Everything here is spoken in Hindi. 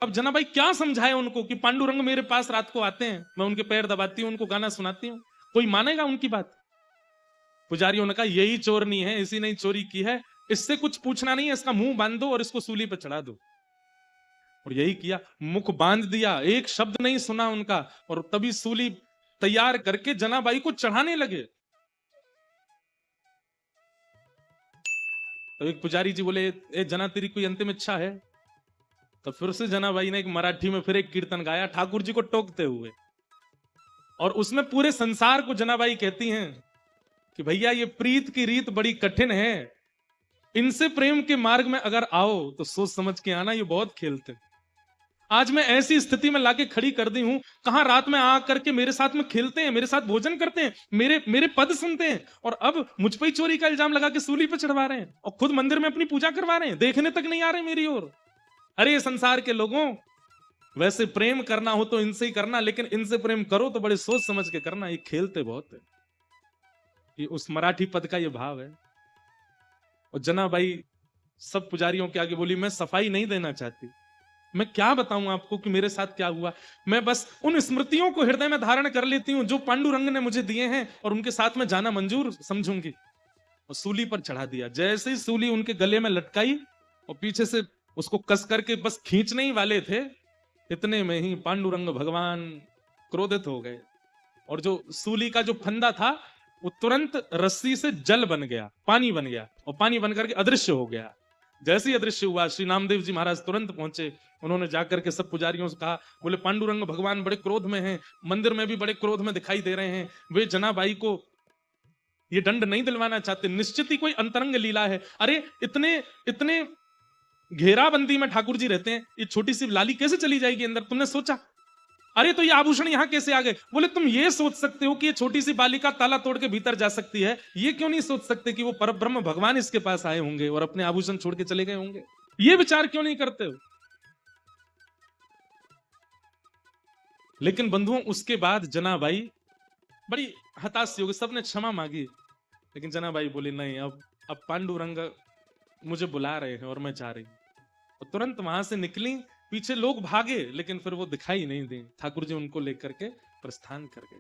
अब जनाबाई क्या समझाए उनको कि पांडुरंग मेरे पास रात को आते हैं, मैं उनके पैर दबाती हूं, उनको गाना सुनाती हूं, कोई मानेगा उनकी बात? पुजारियों ने कहा यही चोरनी है, इसी ने चोरी की है, इससे कुछ पूछना नहीं है, इसका मुंह बांध दो और इसको सूली पर चढ़ा दो। और यही किया, मुख बांध दिया, एक शब्द नहीं सुना उनका, और तभी सूली तैयार करके जनाबाई को चढ़ाने लगे। तो एक पुजारी जी बोले, ए जना तेरी कोई अंतिम इच्छा है? तो फिर से जनाबाई ने एक मराठी में फिर एक कीर्तन गाया ठाकुर जी को टोकते हुए, और उसमें पूरे संसार को जनाबाई कहती हैं कि भैया ये प्रीत की रीत बड़ी कठिन है, इनसे प्रेम के मार्ग में अगर आओ तो सोच समझ के आना, ये बहुत खेलते। आज मैं ऐसी स्थिति में लाके खड़ी कर दी हूं, कहां रात में आ करके मेरे साथ में खेलते हैं, मेरे साथ भोजन करते हैं, मेरे मेरे पद सुनते हैं, और अब मुझ पर ही चोरी का इल्जाम लगा के सूली पे चढ़वा रहे हैं, और खुद मंदिर में अपनी पूजा करवा रहे हैं, देखने तक नहीं आ रहे मेरी ओर। अरे संसार के लोगों, वैसे प्रेम करना हो तो इनसे ही करना, लेकिन इनसे प्रेम करो तो बड़े सोच समझ के करना, ये खेलते बहुत है। ये उस मराठी पद का ये भाव है। और जनाबाई सब पुजारियों के आगे बोली, मैं सफाई नहीं देना चाहती, मैं क्या बताऊं आपको कि मेरे साथ क्या हुआ, मैं बस उन स्मृतियों को हृदय में धारण कर लेती हूं जो पांडुरंग ने मुझे दिए हैं, और उनके साथ में जाना मंजूर समझूंगी। और सूली पर चढ़ा दिया। जैसे ही सूली उनके गले में लटकाई और पीछे से उसको कस करके बस खींचने ही वाले थे, इतने में ही पांडुरंग भगवान क्रोधित हो गए, और जो सूली का जो फंदा था वो तुरंत रस्सी से जल बन गया, पानी बन गया, और पानी बन करके अदृश्य हो गया। जैसे ही अदृश्य हुआ, श्री नामदेव जी महाराज तुरंत पहुंचे। उन्होंने जाकर के सब पुजारियों से कहा, बोले पांडुरंग भगवान बड़े क्रोध में हैं, मंदिर में भी बड़े क्रोध में दिखाई दे रहे हैं, वे जनाबाई को ये दंड नहीं दिलवाना चाहते, निश्चित ही कोई अंतरंग लीला है। अरे इतने इतने घेराबंदी में ठाकुर जी रहते हैं, ये छोटी सी लाली कैसे चली जाएगी अंदर, तुमने सोचा? अरे तो ये आभूषण यहां कैसे आ गए? बोले तुम ये सोच सकते हो कि ये छोटी सी बालिका ताला तोड़ के भीतर जा सकती है, ये क्यों नहीं सोच सकते कि वो परब्रह्म भगवान इसके पास आए होंगे और अपने आभूषण छोड़ के चले गए होंगे? ये विचार क्यों नहीं करते हो? लेकिन बंधुओं, उसके बाद जनाबाई बड़ी हताश सी हो गई, सबने क्षमा मांगी, लेकिन जनाबाई बोली नहीं, अब पांडुरंग मुझे बुला रहे हैं और मैं जा रही हूं। और तुरंत वहां से निकली, पीछे लोग भागे, लेकिन फिर वो दिखाई नहीं दी, ठाकुर जी उनको लेकर के प्रस्थान कर गए।